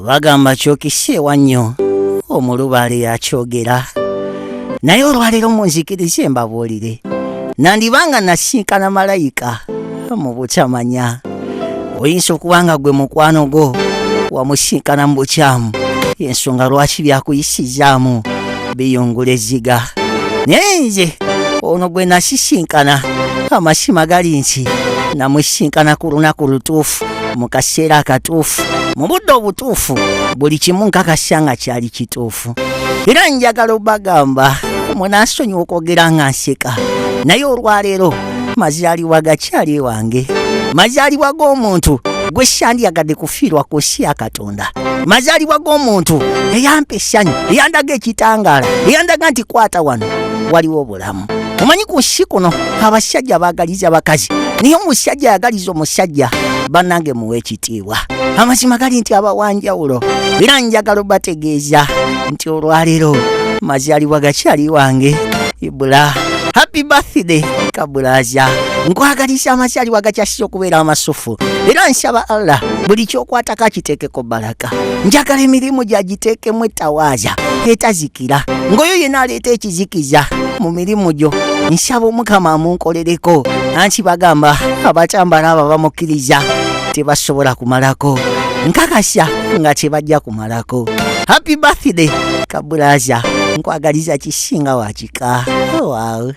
bagamba kyokisheewa nnyo omulubaale yakyogera naye olwaleero munzikirize mbabuulire nandibanga nasinkana malayika mu butamanya oyinza okubanga gwe mukwano gwo wamusinkana mu bukyamu ensonga lwaki byakuyisizaamu biyungula ezziga naye nze ono gwe nasisinkana amasiima gali nti namusinkana ku lunaku lutuufu mu kaseera akatuufu mu budde obutuufu buli kimu nkakasa nga kyali kituufu era njagala obagamba munansonyiwa okwogera nga nseka naye olwaleero mazaalibwa gakyali wange mazaalibwa g'omuntu gwe sandyagadde kufiirwa ku nsi ya Katonda mazaalibwa g'omuntu eyampa essanyu eyandaga ekitangaala eyandaga nti kwata wano waliwo obulamu omanyi ku nsi kuno abasajja baagaliza bakazi naye omusajja yagaliza omusajja bannange muwe ekitiibwa amazima gali nti abawanjawulo era njagala obategeeza nti olwaleero mazaalibwa gakyali wange ibula happy birthday kabulaza nkwagaliza amazaalibwa gakyasiza okubeera amasufu era nsaba Allah buli kyokwatako akiteekeko baraka njagala emirimu gyagiteekemu ettawaaza etazikira ng'oyo yenna aleeta ekizikiza mu mirimu gyo nsaba Omukama amunkolereko anti bagamba abatambala abo bamukkiriza tebasobola kumalako nkakasa nga tebajja kumalako happy birthday kabulaza nkwagaliza kisinga wakika wow.